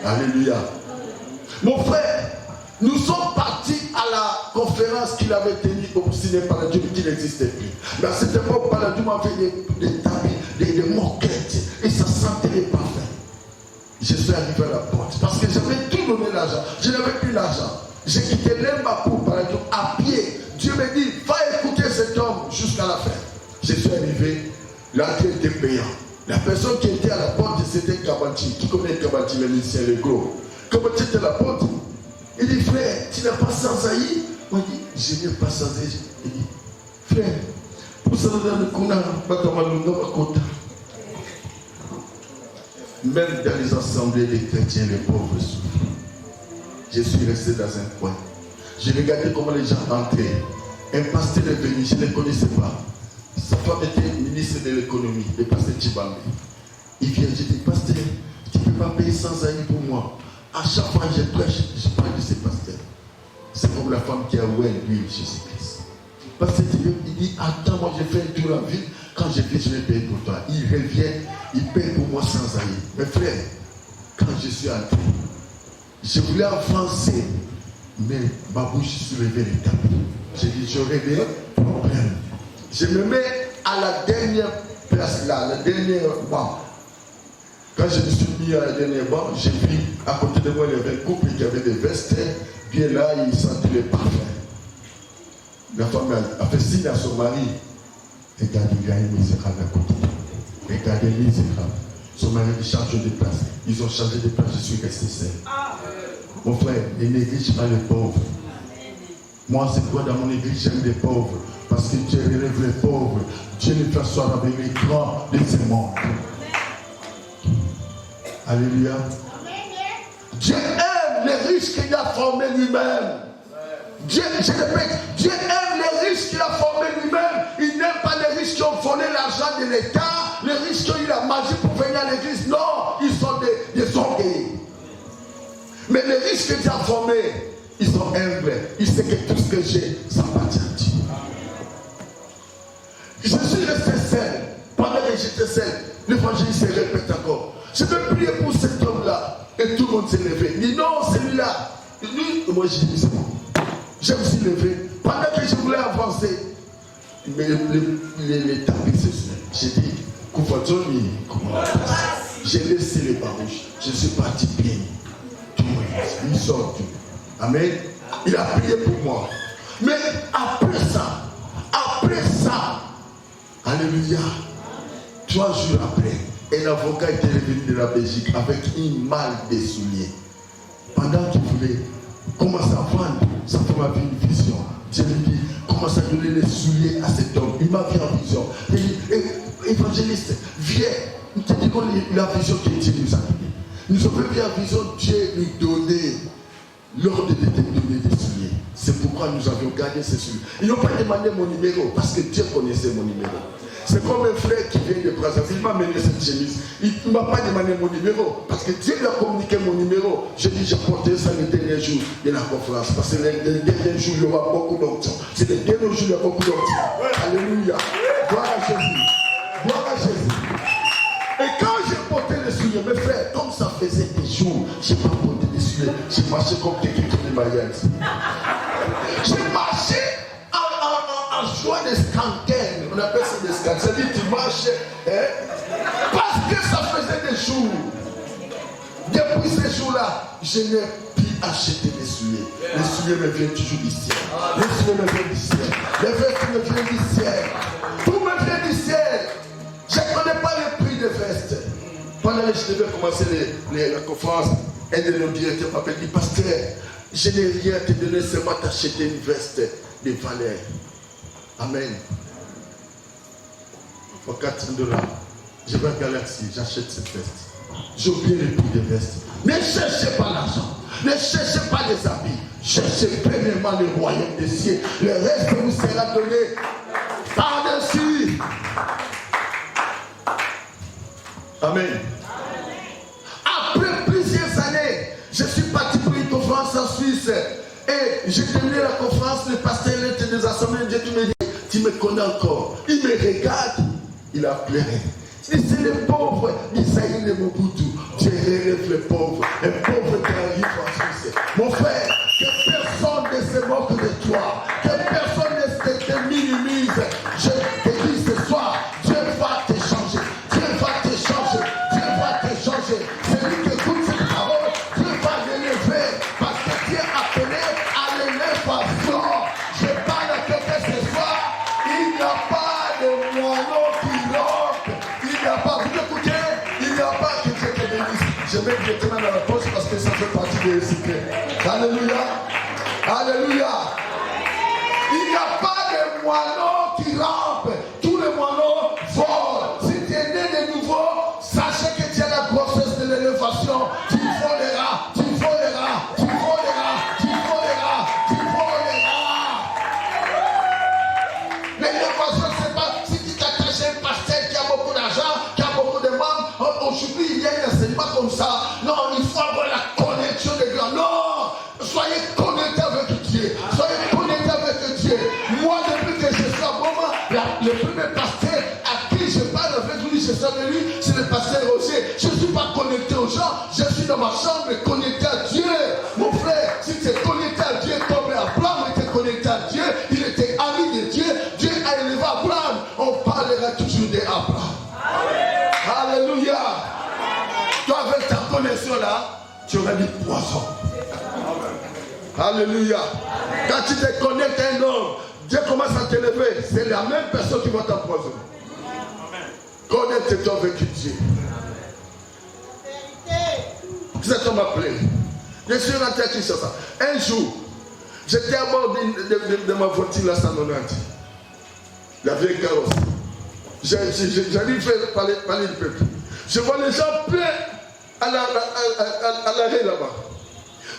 Alléluia. Mon frère, nous sommes partis à la conférence qu'il avait tenue au cinéma Paladum qui n'existait plus. Mais à cette époque, Paladum avait des tapis, des moquettes, et ça sentait les parfums. Je suis arrivé à la porte parce que j'avais tout donné l'argent. Je n'avais plus l'argent. J'ai quitté l'Emba pour Paladum à pied. Dieu me dit, va écouter cet homme jusqu'à la fin. Je suis arrivé, l'entrée était payante. La personne qui était à la porte, c'était Kabanti. Qui connaît Kabanti, le musicien, le gros. Kabanti était à la porte. Il dit, frère, tu n'as pas sans aïe? Moi, je dis, je n'ai pas sans aïe. Il dit, frère, pour ça, même dans les assemblées des chrétiens, les pauvres souffrent. Je suis resté dans un coin. J'ai regardé comment les gens entraient. Un pasteur est venu, je ne le connaissais pas. Sa femme était ministre de l'économie, le pasteur Tchibambe. Il vient, je dis, pasteur, tu ne peux pas payer sans aïe pour moi. À chaque fois que je prêche, je parle de ces pasteurs. C'est comme la femme qui a oué l'huile Jésus-Christ. Parce que il dit, attends, moi je fais un tour en ville, quand je fais, je vais payer pour toi. Il revient, il paye pour moi sans aïe. Mes frères, quand je suis entré, je voulais avancer, mais ma bouche soulevait les tapis. J'ai dit, j'aurai des problèmes. Je me mets à la dernière place là, la dernière banc. Quand je me suis mis à la dernière banc, j'ai vu à côté de moi, il y avait un couple qui avait des vestes, bien là, il sentait les parfums. La femme a fait signe à son mari. Regardez, il y a un misérable à côté. Regardez, misérable. Son mari change de place. Ils ont changé de place, je suis resté seul. Mon frère, les négliges pas les pauvres. Moi, c'est quoi dans mon église, j'aime les pauvres. Parce que Dieu relève les pauvres. Dieu les fait asseoir avec les grands de ce monde. Alléluia. Dieu aime les riches qu'il a formés lui-même. Dieu, je répète, Dieu aime les riches qu'il a formés lui-même. Il n'aime pas les riches qui ont volé l'argent de l'État, les riches qui ont eu la magie pour venir à l'église. Non, ils sont des orgueils. Mais les riches que Dieu a formés, ils sont humbles. Ils savent que tout ce que j'ai, ça appartient à Dieu. Je suis resté seul. Pendant que j'étais seul, l'évangéliste se répète encore. Je vais prier pour cet homme-là. Et tout le monde s'est levé. Il dit non, celui-là. Lui, moi j'ai dit c'est bon. Je me suis levé. Pendant que je voulais avancer, mais les tapis se sont. J'ai dit, Koufatoni, comment on passe? J'ai laissé les barouches. Je suis parti bien. Tout le monde, il sort tout. Amen. Il a prié pour moi. Mais après ça, alléluia, 3 jours après, un avocat était revenu de la Belgique avec une malle de souliers. Pendant qu'il voulait commencer à vendre, sa femme avait une vision. Dieu lui dit, commence à donner les souliers à cet homme. Il m'a vu en vision. Il dit, évangéliste, viens. Il te dit la vision que Dieu nous a donnée. Nous avons vu en vision, Dieu nous donnait l'ordre de te donner des souliers. C'est pourquoi nous avions gardé ces souliers. Ils n'ont pas demandé mon numéro parce que Dieu connaissait mon numéro. C'est comme un frère qui vient de Brazzaville, il m'a mené cette chemise. Il ne m'a pas demandé mon numéro parce que Dieu lui a communiqué mon numéro. J'ai dit, j'ai porté ça le dernier jour de la conférence parce que le dernier jour, il y aura beaucoup d'onction. C'est le dernier jour, il y a beaucoup d'onction. Alléluia. Gloire à Jésus. Gloire à Jésus. Et quand j'ai porté les souliers, mes frères, comme ça faisait des jours, je n'ai pas porté les souliers. J'ai marché comme quelqu'un qui est marié. J'ai marché en joie de scanken. On appelle ça des scanken. C'est-à-dire tu marches parce que ça faisait des jours. Depuis ces jours-là, je n'ai plus acheté des souliers. Les souliers me viennent toujours du ciel. Les souliers me viennent du ciel. Les vestes me viennent du ciel. Tout me vient du ciel. Je ne connais pas le prix des vestes. Pendant que je devais commencer la conférence, un de nos directeurs m'appelle, dit, pasteur, je n'ai rien à te donner, seulement t'acheter une veste de valeur. Amen. Pour $400, je vais à Galaxy, j'achète cette veste. J'ai oublié le prix des vestes. Ne cherchez pas l'argent, ne cherchez pas les habits, cherchez pleinement le royaume des cieux. Le reste vous sera donné par-dessus. Amen. Après plusieurs années, je suis parti pour une conférence en Suisse. Et j'ai terminé la conférence, le pasteur était des assemblées, Dieu qui me dit, tu me connais encore. Il me regarde, il a pleuré. Il dit, c'est les pauvres, Isaïe de Mobutu. Dieu relève les pauvres. Les pauvres qui arrivent en Suisse. Mon frère, que personne ne se moque de toi. Que personne ne te minimise. Je te dis ce soir, Dieu va te changer. Dieu va te changer. Dieu va te changer. Celui qui écoute cette parole, Dieu va l'élever. Parce que Dieu a appelé à l'élévation. Je parle à quelqu'un ce soir. Il n'y a pas de moineau qui rompe. Il n'y a pas, vous écoutez, il n'y a pas que Dieu te bénisse. Je vais directement dans la poche parce que ça fait partie des secrets. Alléluia. Alléluia. Il n'y a pas de moineau qui rampe. Tous les moineaux volent. Si tu es né de nouveau, sachez que tu as la grossesse de l'élévation. Tu voleras, tu voleras, tu voleras, tu voleras, tu voleras. L'élévation, c'est pas si tu t'attaches à un pasteur qui a beaucoup d'argent, qui a beaucoup de membres. Aujourd'hui, il y a un enseignement comme ça. Non, il faut avoir la connexion de Dieu. Non, soyez connectés avec Dieu. Soyez connectés avec Dieu. Moi, depuis que je suis à Boma, le premier pasteur à qui je parle avec lui, je suis avec lui, c'est le pasteur Roger. Je ne suis pas connecté aux gens, je suis dans ma chambre connecté à Dieu. Mon frère, si tu es connecté à Dieu comme Abraham était connecté à Dieu, il était ami de Dieu, Dieu a élevé Abraham, on parlera toujours d'Abraham. Alléluia. Toi, avec ta connexion là, tu aurais dit poisson. Alléluia. Quand tu te connectes à un homme, Dieu commence à t'élever. C'est la même personne qui va t'empoisonner. Connecte-toi avec Dieu. Cet homme m'a appelé. Je suis rentré à Kinshasa. Un jour, j'étais à bord de ma voiture, la 190. La vieille carrosse. J'arrive à parler du peuple. Je vois les gens pleins à l'arrêt là-bas.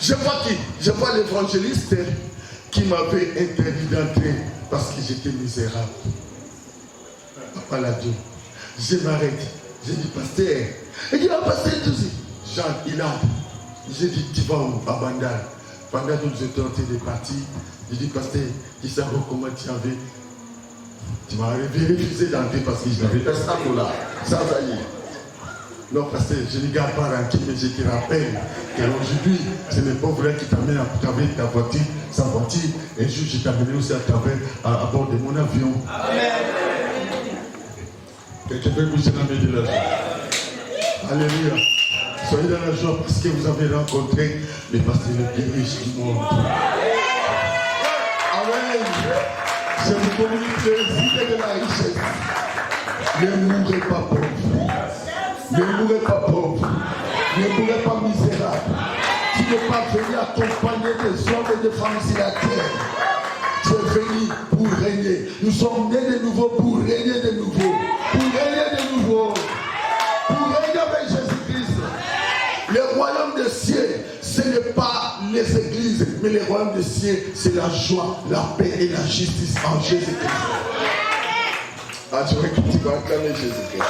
Je vois qui? Je vois l'évangéliste qui m'avait interdit d'entrer parce que j'étais misérable. Papa l'a dit. Je m'arrête. J'ai dit, pasteur. Il dit, ah, pasteur, tout ça. Jean, il a. J'ai dit, tu vas où? À Bandal. Pendant que nous étions en train de partir, j'ai dit, pasteur, tu sais comment tu avais. Tu m'avais refusé d'entrer parce que je n'avais pas ça pour là. Ça va y est. Non, pasteur, je ne garde pas rancune, mais je te rappelle qu'aujourd'hui, ce n'est pas vrai qui t'amène à travers ta voiture, sa voiture. Un jour, je t'amène aussi à bord de mon avion. Amen. Quelqu'un peut bouger la main de la joie. Alléluia. Soyez dans la joie parce que vous avez rencontré le pasteur le plus riche du monde. Amen. Je vous communique le secret de la richesse. Ne mourrez pas pauvre. Ne mourrez pas pauvre. Ne mourrez pas misérable. Tu n'es pas venu accompagner des hommes et des femmes sur la terre. Tu es venu pour régner. Nous sommes nés de nouveau pour régner de nouveau. Pour régner de nouveau. Pour régner avec Jésus-Christ. Le royaume des cieux, ce n'est pas les églises, mais le royaume des cieux, c'est la joie, la paix et la justice en Jésus-Christ. Ah, tu vois que tu vas acclamer Jésus-Christ.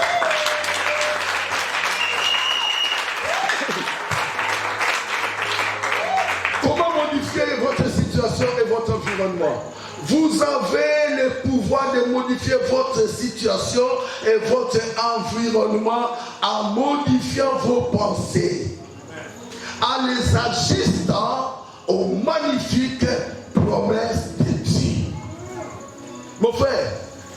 Comment modifier votre situation et votre environnement? Vous avez le pouvoir de modifier votre situation et votre environnement en modifiant vos pensées, en les ajustant aux magnifiques promesses de Dieu. Mon frère,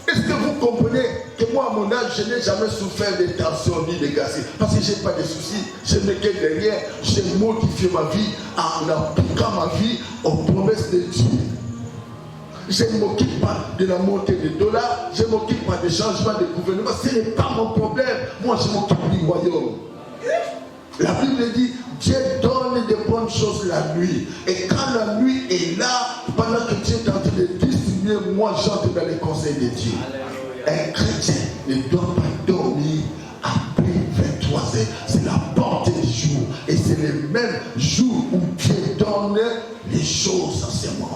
est-ce que vous comprenez que moi, à mon âge, je n'ai jamais souffert de tension ni de gazé? Parce que je n'ai pas de soucis, je ne gagne rien. J'ai modifié ma vie en appliquant ma vie aux promesses de Dieu. Je ne m'occupe pas de la montée des dollars, je ne m'occupe pas des changements de gouvernement. Ce n'est pas mon problème. Moi, je m'occupe du royaume. La Bible dit, Dieu donne de bonnes choses la nuit. Et quand la nuit est là, pendant que Dieu est en train de distribuer, moi j'entre dans les conseils de Dieu. Un chrétien ne doit pas dormir après 23 heures. C'est la portée du jour. Et c'est le même jour où Dieu donne les choses à ce monde.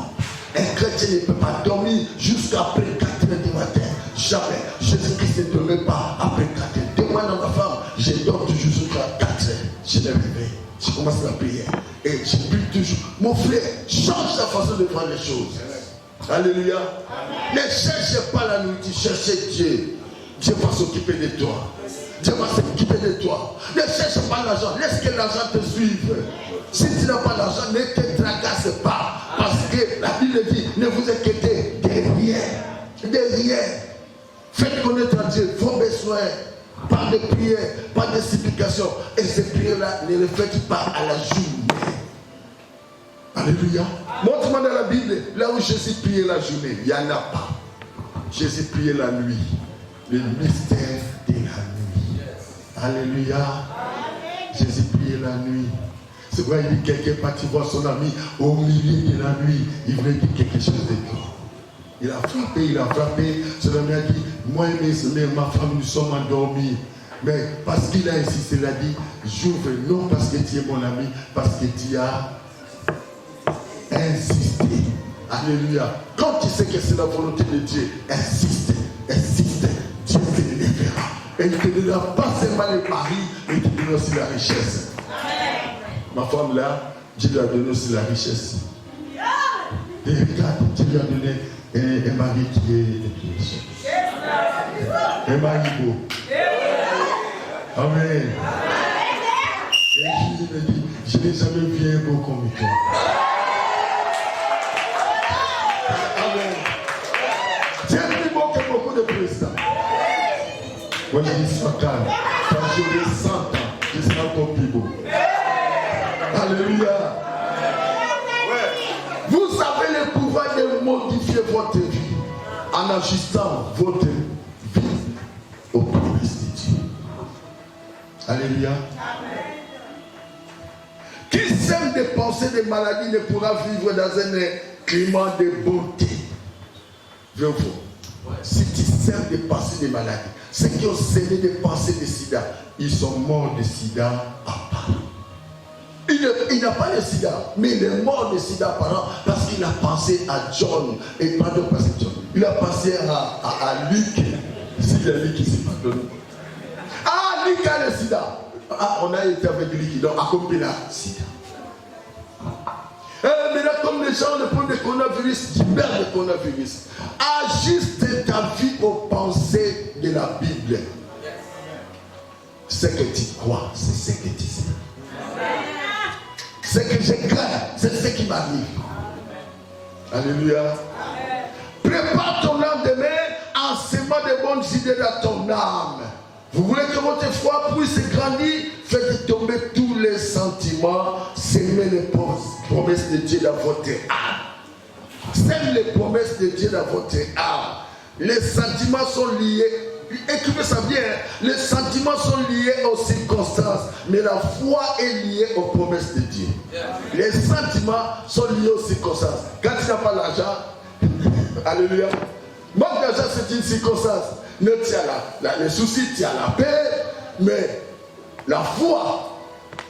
Un chrétien ne peut pas dormir jusqu'après 4 heures du matin. Jamais. Jésus-Christ ne dormait pas après 4 heures. Demande à ma femme, je dors toujours jusqu'à 4 heures. Je me réveille. Je commence commence la prière. Et je prie toujours. Mon frère, change la façon de voir les choses. Alléluia. Amen. Ne cherche pas la nourriture, cherchez Dieu. Dieu va s'occuper de toi. Dieu va s'occuper de toi. Ne cherche pas l'argent, laisse que l'argent te suive. Si tu n'as pas l'argent, ne te tracasse pas. Parce que la Bible dit, ne vous inquiétez de rien. De rien. Faites connaître à Dieu vos besoins. Par des prières, par des supplications. Et ces prières-là ne les faites pas à la journée. Alléluia. Montre-moi dans la Bible, là où Jésus priait la journée, il n'y en a pas. Jésus priait la nuit. Le mystère de la nuit. Alléluia. Jésus priait la nuit. C'est vrai, il dit quelqu'un parti voir son ami au milieu de la nuit. Il voulait dire quelque chose de toi. Il a frappé. Son ami a dit, moi et ma femme, nous sommes endormis. Mais parce qu'il a insisté, il a dit, j'ouvre, non parce que tu es mon ami, parce que tu as insisté. Alléluia. Quand tu sais que c'est la volonté de Dieu, insiste, insiste. Dieu te délivra. Et il ne te donnera pas seulement le mari, mais il te donnera aussi la richesse. Ma femme là, Dieu lui a donné aussi la richesse. Et regarde, Dieu lui a donné un mari qui est un mari beau. Amen. Et Jésus me dit, je n'ai jamais vu un beau comme toi. Amen. Tu es plus beau que beaucoup de présidents. Moi je dis sois calme. Quand j'aurai 100 ans, je serai encore plus beau. Alléluia. Vous avez le pouvoir de modifier votre vie en ajustant votre vie aux promesses de Dieu. Alléluia. Qui sème des pensées de maladie ne pourra vivre dans un climat de bonté. Viens vous. Si tu sèmes des pensées de maladie, ceux qui ont sémé des pensées de sida, ils sont morts de sida à part. Il n'a pas de sida, mais il est mort de sida par an parce qu'il a pensé à John. Et pardon, parce que John, il a pensé à Luc. C'est Luc qui s'est pardonné. Ah, Luc a le sida. Ah, on a été avec Luc, donc accompli la sida. Mais là, comme les gens ne prennent le coronavirus, tu perds le coronavirus. Ajuste ta vie aux pensées de la Bible. Ce que tu crois, c'est ce que tu sais. Ce que je crains, c'est ce qui m'arrive. Alléluia. Prépare ton lendemain en semant de bonnes idées dans ton âme. Vous voulez que votre foi puisse grandir, faites tomber tous les sentiments, semez les promesses de Dieu dans votre âme. Sème les promesses de Dieu dans votre âme. Les sentiments sont liés. Écoutez ça bien, les sentiments sont liés aux circonstances, mais la foi est liée aux promesses de Dieu. Les sentiments sont liés aux circonstances. Quand tu n'as pas l'argent, alléluia, manque d'argent c'est une circonstance. Ne tu as les soucis, tu as la paix, mais la foi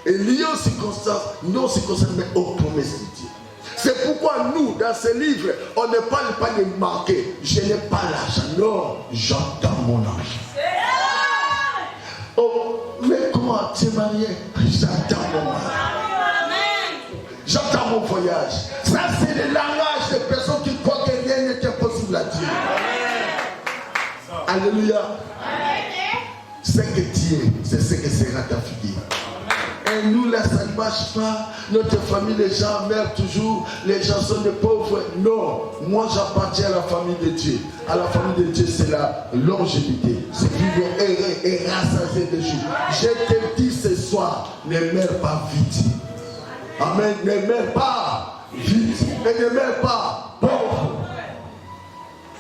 est liée aux circonstances, non aux circonstances, mais aux promesses de Dieu. C'est pourquoi nous, dans ce livre, on ne parle pas de manquer. Je n'ai pas l'argent. Non, j'entends mon argent. Oh, mais comment tu es marié? J'entends mon mari. J'entends mon voyage. Ça, c'est le langage des personnes qui croient que rien n'est impossible à Dieu. Alléluia. Ce que tu es, c'est ce que sera ta figure. Et nous, là, ça ne marche pas. Notre famille, les gens meurent toujours. Les gens sont des pauvres. Non, moi, j'appartiens à la famille de Dieu. À la famille de Dieu, c'est la longévité. C'est vivre heureux et rassasié de jours. Je te dis ce soir, ne meurs pas vite. Amen. Ne meurs pas vite. Et ne meurs pas pauvre.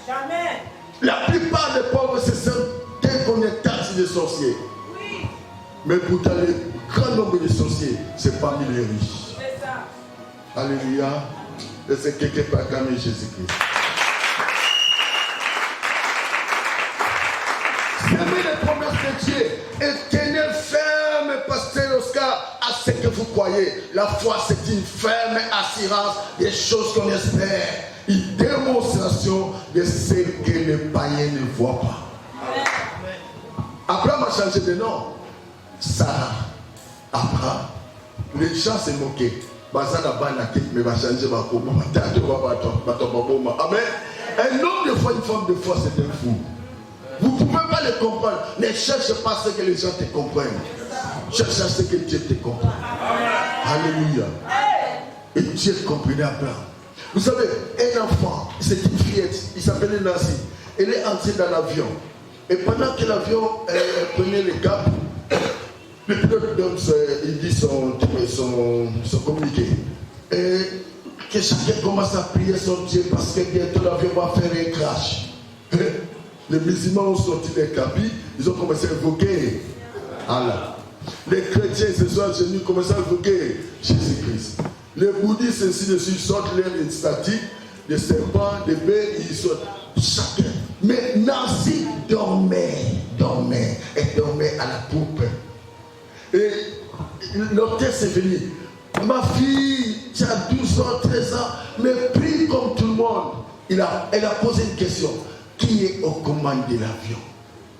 Jamais. La plupart des pauvres, c'est dès qu'on est taxé de sorciers. Oui. Mais pourtant, le grand nombre de sorciers, c'est parmi les riches. C'est ça. Alléluia. Et c'est quelqu'un qui a acclamé Jésus-Christ. Semez les promesses de Dieu et tenez ferme, pasteur Oscar, à ce que vous croyez. La foi, c'est une ferme assurance des choses qu'on espère. Une démonstration de ce que les païens ne voient pas. Abraham a changé de nom. Sarah, Abraham, Les gens se moquaient. Mais va changer ma peau. Amen. Un homme de foi, une femme de foi, c'est un fou. Vous ne pouvez pas les comprendre. Ne cherche pas ce que les gens te comprennent. Cherche à ce que Dieu te comprenne. Alléluia. Et Dieu comprenait Abraham. Vous savez, un enfant, c'est une fillette, il s'appelait Nancy. Elle est entrée dans l'avion. Et pendant que l'avion prenait le cap, le pilote donne, il dit son communiqué. Et que chacun commence à prier son Dieu parce que bientôt l'avion va faire un crash. Les musulmans ont sorti des cabines, ils ont commencé à invoquer Allah. Les chrétiens se sont agenouillés, commencé à invoquer Jésus-Christ. Les bouddhistes ainsi de suite sortent leur statue, des serpents, des baies, ils sortent chacun. Mais Nancy dormait à la poupe. Et l'hôtesse est venue. Ma fille, tu as 12 ans, 13 ans, mais prie comme tout le monde. Elle a posé une question. Qui est aux commandes de l'avion?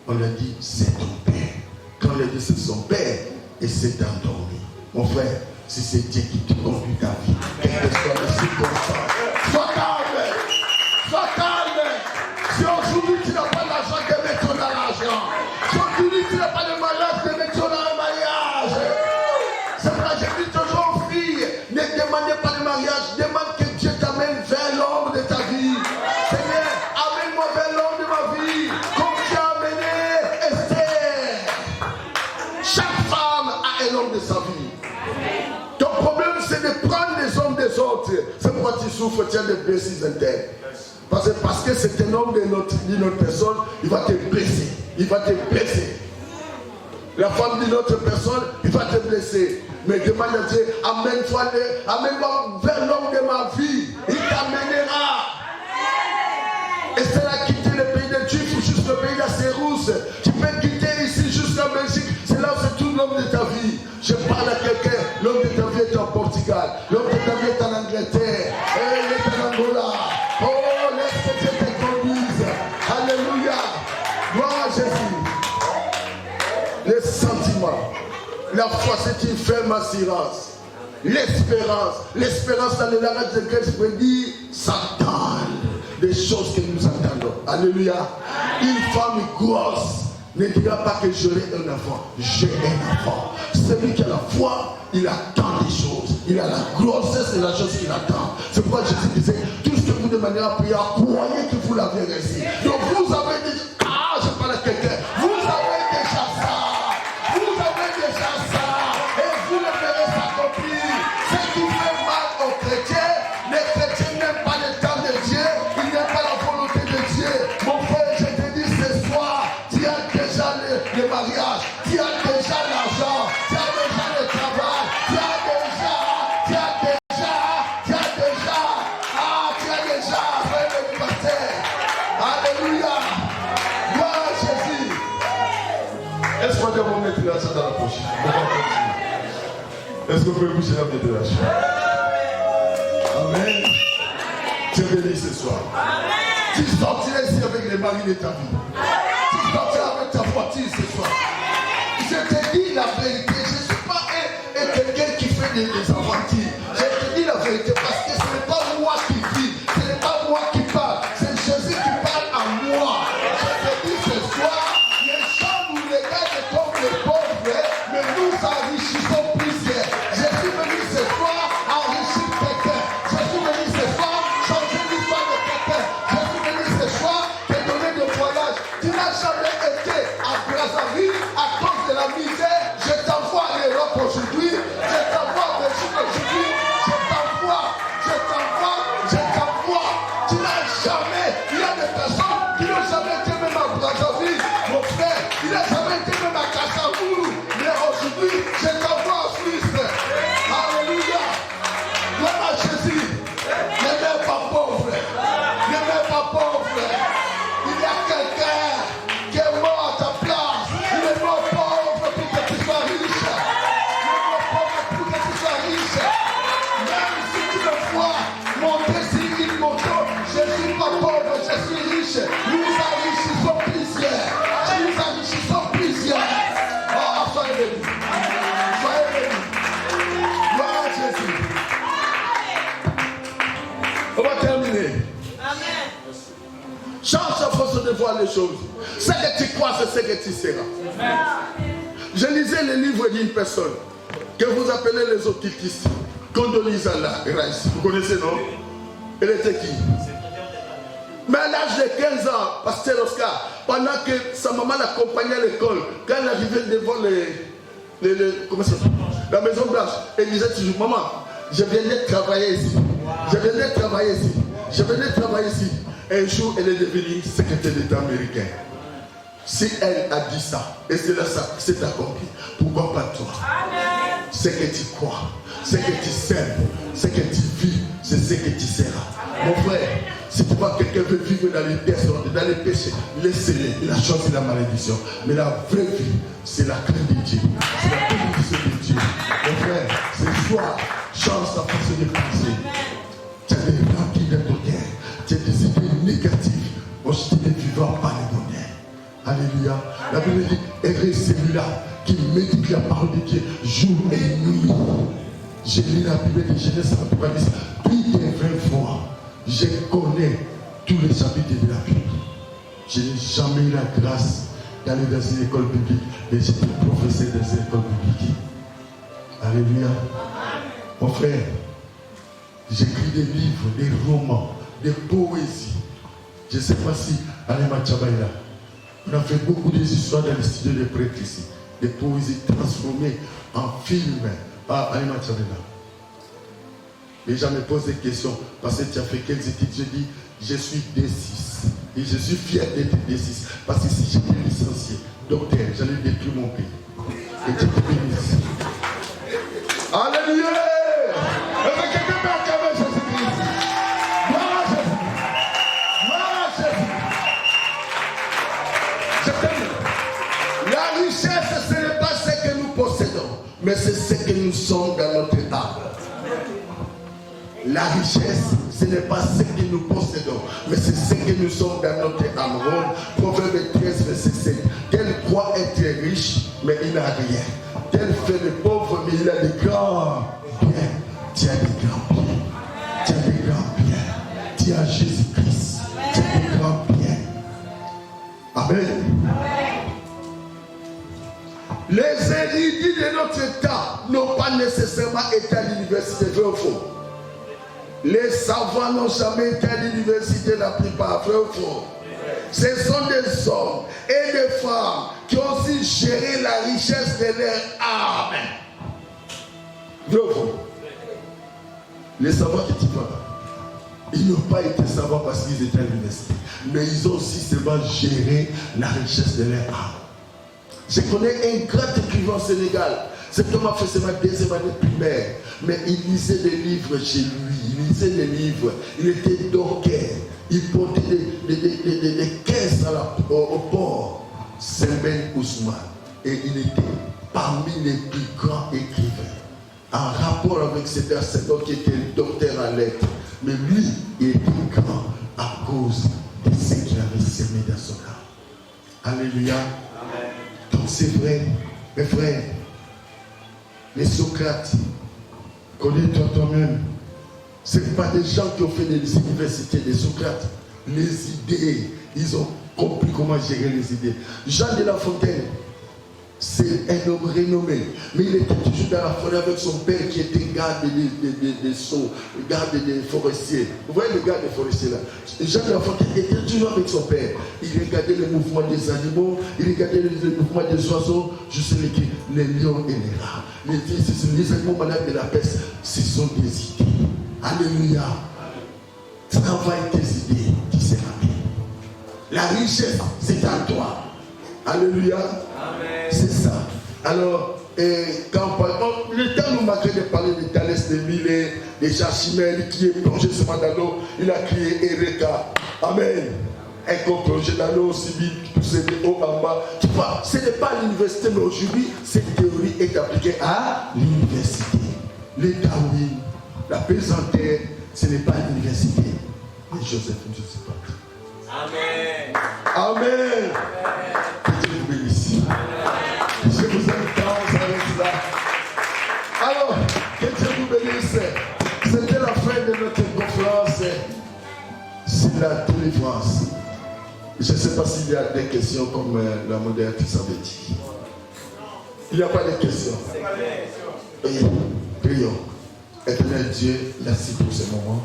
On lui a dit, c'est ton père. Quand on lui a dit, c'est son père, et c'est endormi. Mon frère, si c'est Dieu qui te conduit ta vie, quelle que soit les circonstances, sois calme. Sois calme. Si aujourd'hui tu n'as pas d'argent, démets-toi dans l'argent. Si aujourd'hui tu n'as pas de mariage, démets-toi dans le mariage. C'est vrai, je dis toujours aux filles, ne demandez pas de mariage, demande que Dieu t'amène vers l'homme de ta vie. Seigneur, amène-moi vers l'homme de ma vie, comme tu as amené Esther. Chaque femme a un homme de sa vie. Ton problème, c'est de prendre les hommes des autres. C'est pourquoi tu souffres, tu as des blessures internes. Parce que c'est un homme d'une autre personne, il va te blesser. Il va te blesser. La femme d'une autre personne, il va te blesser. Mais demande à Dieu, amène-moi vers l'homme de ma vie. Il t'amènera. Et c'est là quitter le pays des Juifs ou juste le pays d'Assérousse. Tu peux quitter ici jusqu'en Belgique. C'est là où c'est tout l'homme de ta vie. Je parle à quelqu'un. L'homme de ta vie est en Portugal. L'homme de ta vie est en Angleterre. Et il est en Angola. Oh, laisse que Dieu te conduise. Alléluia. Gloire à Jésus. Les sentiments. La foi, c'est une ferme assurance. L'espérance dans le langage de Grèce veut dire s'attendre des choses que nous attendons. Alléluia. Une femme grosse ne dira pas que j'aurai un enfant. J'ai un enfant. Celui qui a la foi, il attend des choses. Il a la grossesse et la chose qu'il attend. C'est pourquoi Jésus disait, tout ce que vous demandez à prier, croyez que vous l'avez reçu. Donc vous avez déjà, je parle à quelqu'un, vous avez déjà ça. Vous avez déjà ça. Et vous le verrez s'accomplir. Ce qui fait mal aux chrétiens, les chrétiens n'aiment pas le temps de Dieu, ils n'aiment pas la volonté de Dieu. Mon frère, je te dis ce soir, tu as déjà le mariage, tu as déjà l'argent, tu as déjà le travail, tu as déjà, frère le pasteur. Alléluia. Gloire à Jésus. Est-ce qu'on doit mettre l'argent dans la poche? Est-ce qu'on peut bouger la mettre l'argent? Amen. Tu es béni ce soir. Tu sortiras ici avec les maris de ta vie. Tu sortiras avec ta voiture ce soir. Je te dis la vérité. Je ne suis pas quelqu'un qui fait des aventures. Je te dis la vérité parce que ce n'est pas moi qui vis. Ce n'est pas moi qui parle. C'est Jésus qui parle à moi. Je te dis ce soir, les gens nous regardent comme les pauvres, mais nous enrichissons plusieurs. Je suis venu ce soir enrichir quelqu'un. Je suis venu ce soir changer l'histoire de quelqu'un. Je suis venu ce soir te donner des voyages. Tu n'as jamais été à Brazzaville à cause de la misère. Je t'envoie à l'Europe aujourd'hui. Je t'envoie à Belgique aujourd'hui. Change ta façon de voir les choses. Ce que tu crois, c'est ce que tu seras. Je lisais le livre d'une personne que vous appelez les occultistes. Condoleezza Rice. Vous connaissez, non? Elle était qui? Mais à l'âge de 15 ans, pasteur Oscar, pendant que sa maman l'accompagnait à l'école, quand elle arrivait devant comment ça s'appelle? La Maison Blanche, elle disait toujours, maman, je venais travailler ici. Je venais travailler ici. Je venais travailler ici. Un jour, elle est devenue secrétaire d'État américain. Si elle a dit ça, et c'est là ça, c'est accompli. Pourquoi pas toi? Ce que tu crois, ce que tu sèmes, ce que tu vis, c'est ce que tu seras. Mon frère, si tu vois quelqu'un veut vivre dans les désordres, dans les péchés, laissez-les. Il a choisi la malédiction. Mais la vraie vie, c'est la crainte de Dieu. C'est la bénédiction de Dieu. Mon frère, ce soir, change ta façon de penser. Tu as des remplis de bonheur. Tu as des idées négatives. Moi, je t'ai vivant par le bonheur. Alléluia. La Bible dit, heureux celui-là qui médite la parole de Dieu jour et nuit. J'ai lu la Bible de Genèse à Apocalypse plus de 20 fois. Je connais tous les chapitres de la Bible. Je n'ai jamais eu la grâce d'aller dans une école biblique, mais j'étais professeur dans une école biblique. Alléluia. Mon frère, j'écris des livres, des romans, des poésies. Je ne sais pas si Alema Tchabaïla, on a fait beaucoup d'histoires dans les studios de prêtres ici. Des poésies transformées en films par Alema Tchabaïla. Les gens me posent des questions, parce que tu as fait quelles études? Je dis, je suis D6. Et je suis fier d'être D6. Parce que si j'étais licencié, docteur, j'allais détruire mon pays. Et tu te bénisses. Alléluia! Est-ce que quelqu'un peut acclamer Jésus-Christ? Gloire à Jésus! Gloire à Jésus! Je t'aime. La richesse, ce n'est pas ce que nous possédons, mais c'est ce que nous sommes dans notre âme. La richesse, ce n'est pas ce que nous possédons, mais c'est ce que nous sommes dans notre âme. Proverbe 13, verset 7. Tel croit être riche, mais il n'a rien. Tel fait le pauvre, mais il a des grands biens. Tu as des grands biens. Tu as des grands biens. Tu as Jésus-Christ. Tu as des grands biens. Amen. Les érudits de notre temps n'ont pas nécessairement été à l'université, vrai ou faux? Les savants n'ont jamais été à l'université, la plupart, vrai ou faux? Ce sont des hommes et des femmes qui ont aussi géré la richesse de leur âme. Vrai ou faux? Les savants qui tu vois, ils n'ont pas été savants parce qu'ils étaient à l'université, mais ils ont aussi seulement géré la richesse de leur âme. Je connais un grand écrivain au Sénégal. Cet homme a fait seulement deuxième année primaire, mais il lisait des livres chez lui. Il lisait des livres. Il était docker. Il portait des caisses au port. Semben Ousmane. Et il était parmi les plus grands écrivains. En rapport avec cet homme qui était docteur en lettres. Mais lui, il était grand à cause de ce qu'il avait semé dans son âme. Alléluia. Amen. Donc c'est vrai, mes frères. Les Socrates, connais-toi toi-même. Ce n'est pas des gens qui ont fait des universités, des Socrates. Les idées, ils ont compris comment gérer les idées. Jean de La Fontaine, c'est un homme renommé. Mais il était toujours dans la forêt avec son père qui était garde des sceaux, garde des forestiers. Vous voyez le garde des forestiers là? Jean de La Fontaine était toujours avec son père. Il regardait les mouvements des animaux, il regardait les mouvements des oiseaux. Je sais les lions et les rats. Les animaux malades de la peste, ce sont des idées. Alléluia. Travaille tes idées, tu seras bien. La richesse, c'est à toi. Alléluia. Amen. C'est ça. Alors, quand on parle, le temps nous manquait de parler de Thalès de Milet, de Jachimel qui est plongé seulement dans l'eau. Il a crié Eureka. Amen. Un corps plongé dans l'eau aussi vite, poussé de haut en bas. Tu vois, ce n'est pas à l'université, mais aujourd'hui, cette théorie est appliquée à l'université. Les Darwin, la pesanteur, ce n'est pas à l'université. Mais Joseph, je ne sais pas. Amen. Amen. Que Dieu vous bénisse. Je vous aime tant, ça reste là. Alors, que Dieu vous bénisse. C'était la fin de notre conférence. c'est la délivrance. Je ne sais pas s'il y a des questions comme la modératrice avait dit. Il n'y a pas de questions. Prions. Éternel Dieu, merci pour ce moment.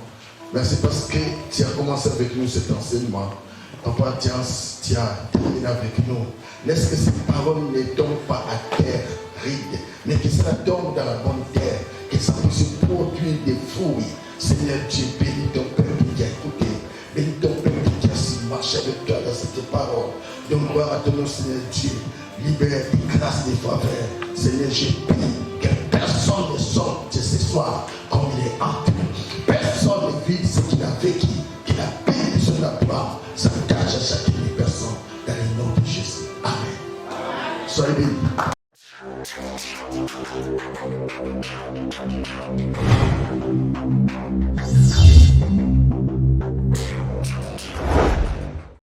Merci parce que tu as commencé avec nous cet enseignement. Papa, tu as terminé avec nous. Laisse que ces paroles ne tombent pas à terre ride, mais que ça tombe dans la bonne terre, que ça puisse produire des fruits. Seigneur Dieu, bénis ton peuple qui a écouté. Bénis ton peuple qui a su marcher avec toi dans cette parole. Donc gloire à ton nom, Seigneur Dieu. Libère des grâces, des faveurs. Seigneur, je prie que personne ne sorte ce soir comme il est entré.